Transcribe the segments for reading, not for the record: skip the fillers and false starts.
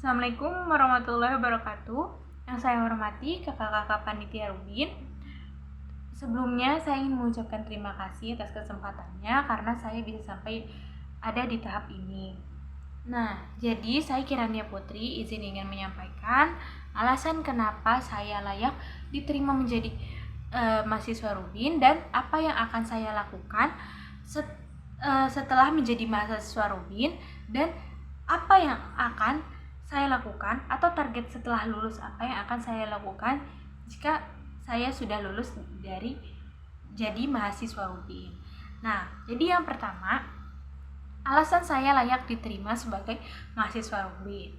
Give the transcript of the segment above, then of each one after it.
Assalamualaikum warahmatullahi wabarakatuh. Yang saya hormati kakak-kakak panitia Rubin. Sebelumnya saya ingin mengucapkan terima kasih atas kesempatannya karena saya bisa sampai ada di tahap ini. Nah, jadi saya Kirania Putri izin ingin menyampaikan alasan kenapa saya layak diterima menjadi mahasiswa Rubin dan apa yang akan saya lakukan setelah menjadi mahasiswa Rubin dan apa yang akan saya lakukan atau target setelah lulus apa yang akan saya lakukan jika saya sudah lulus dari jadi mahasiswa Rubin. Nah, jadi yang pertama, alasan saya layak diterima sebagai mahasiswa Rubin.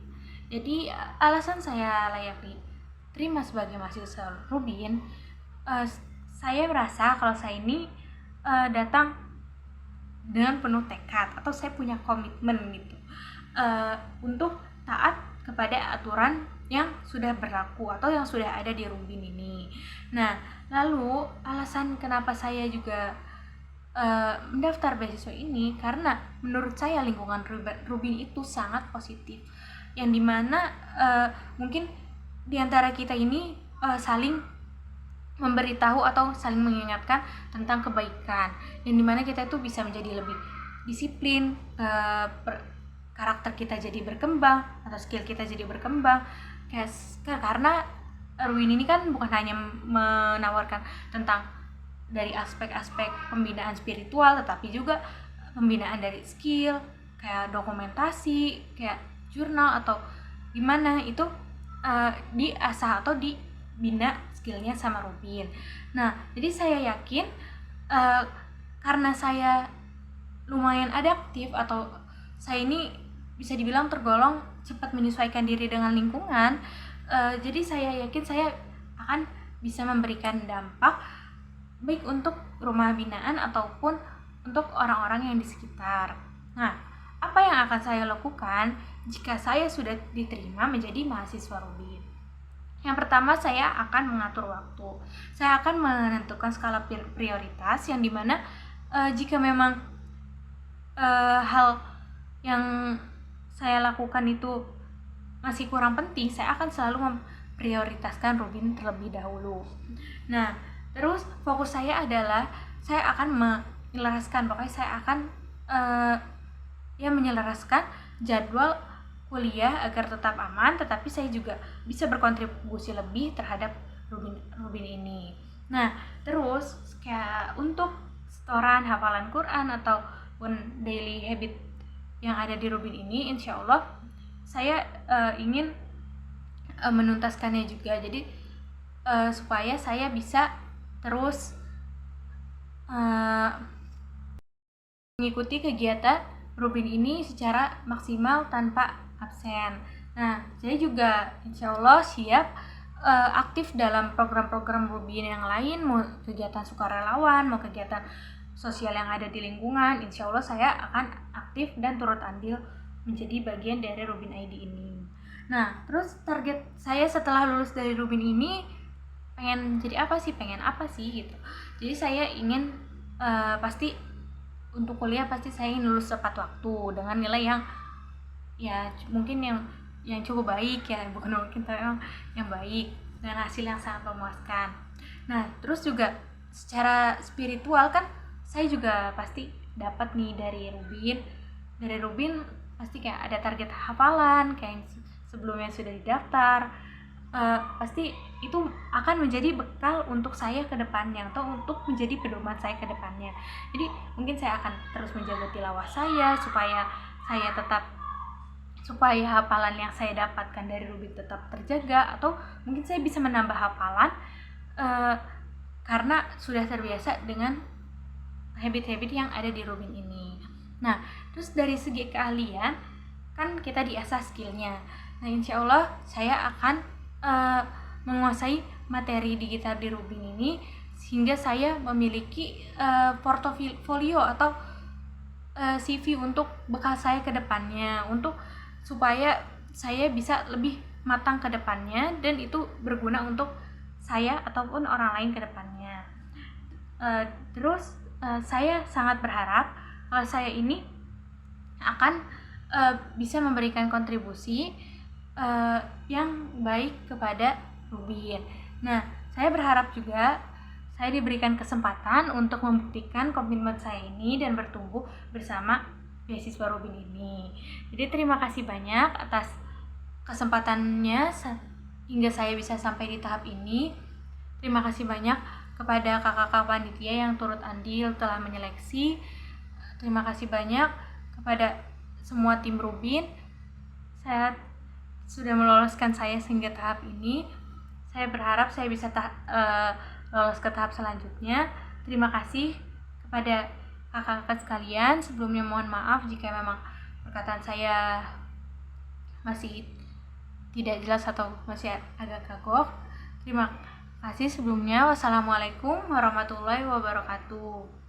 Jadi alasan saya layak diterima sebagai mahasiswa Rubin, saya merasa kalau saya ini datang dengan penuh tekad atau saya punya komitmen gitu untuk taat kepada aturan yang sudah berlaku atau yang sudah ada di Rubin ini. Nah, lalu alasan kenapa saya juga mendaftar beasiswa ini karena menurut saya lingkungan Rubin itu sangat positif, yang dimana mungkin diantara kita ini saling memberitahu atau saling mengingatkan tentang kebaikan, yang dimana kita itu bisa menjadi lebih disiplin, karakter kita jadi berkembang atau skill kita jadi berkembang karena Rubin ini kan bukan hanya menawarkan tentang dari aspek-aspek pembinaan spiritual, tetapi juga pembinaan dari skill kayak dokumentasi, kayak jurnal atau gimana itu diasah atau dibina skillnya sama Rubin. Nah, jadi saya yakin karena saya lumayan adaptif atau saya ini bisa dibilang tergolong cepat menyesuaikan diri dengan lingkungan, jadi saya yakin saya akan bisa memberikan dampak baik untuk rumah binaan ataupun untuk orang-orang yang di sekitar. Nah, apa yang akan saya lakukan jika saya sudah diterima menjadi mahasiswa Rubin? Yang pertama, saya akan mengatur waktu. Saya akan menentukan skala prioritas yang dimana jika memang hal yang saya lakukan itu masih kurang penting, saya akan selalu memprioritaskan Rubin terlebih dahulu. Nah, terus fokus saya adalah saya akan menyelaraskan, pokoknya saya akan menyelaraskan jadwal kuliah agar tetap aman, tetapi saya juga bisa berkontribusi lebih terhadap Rubin ini. Nah, terus kayak untuk setoran hafalan Quran ataupun daily habit yang ada di Rubin ini, insya Allah saya ingin menuntaskannya juga. Jadi supaya saya bisa terus mengikuti kegiatan Rubin ini secara maksimal tanpa absen. Nah, saya juga insya Allah siap aktif dalam program-program Rubin yang lain, mau kegiatan sukarelawan, mau kegiatan sosial yang ada di lingkungan. Insya Allah saya akan aktif dan turut andil menjadi bagian dari Rubin ID ini. Nah, terus target saya setelah lulus dari Rubin ini pengen apa sih gitu. Jadi saya ingin pasti untuk kuliah pasti saya ingin lulus tepat waktu dengan nilai yang ya mungkin yang cukup baik, ya bukan mungkin tapi yang baik, dengan hasil yang sangat memuaskan. Nah, terus juga secara spiritual kan saya juga pasti dapat nih dari Rubin pasti kayak ada target hafalan kayak yang sebelumnya sudah didaftar, pasti itu akan menjadi bekal untuk saya ke depannya atau untuk menjadi pedoman saya ke depannya. Jadi mungkin saya akan terus menjaga tilawah saya supaya hafalan yang saya dapatkan dari Rubin tetap terjaga, atau mungkin saya bisa menambah hafalan karena sudah terbiasa dengan habit-habit yang ada di Rubin ini. Nah, terus dari segi keahlian kan kita diasah skillnya. Nah, insya Allah saya akan menguasai materi digital di Rubin ini sehingga saya memiliki portofolio atau CV untuk bekal saya ke depannya, untuk supaya saya bisa lebih matang ke depannya dan itu berguna untuk saya ataupun orang lain ke depannya. Terus saya sangat berharap kalau saya ini akan bisa memberikan kontribusi yang baik kepada Rubin. Nah, saya berharap juga saya diberikan kesempatan untuk membuktikan komitmen saya ini dan bertumbuh bersama beasiswa Rubin ini. Jadi terima kasih banyak atas kesempatannya hingga saya bisa sampai di tahap ini. Terima kasih banyak kepada kakak-kakak panitia yang turut andil telah menyeleksi. Terima kasih banyak kepada semua tim Rubin. Saya sudah meloloskan saya hingga tahap ini. Saya berharap saya bisa lolos ke tahap selanjutnya. Terima kasih kepada kakak-kakak sekalian. Sebelumnya mohon maaf jika memang perkataan saya masih tidak jelas atau masih agak kagok. Terima kasih sebelumnya. Wassalamualaikum warahmatullahi wabarakatuh.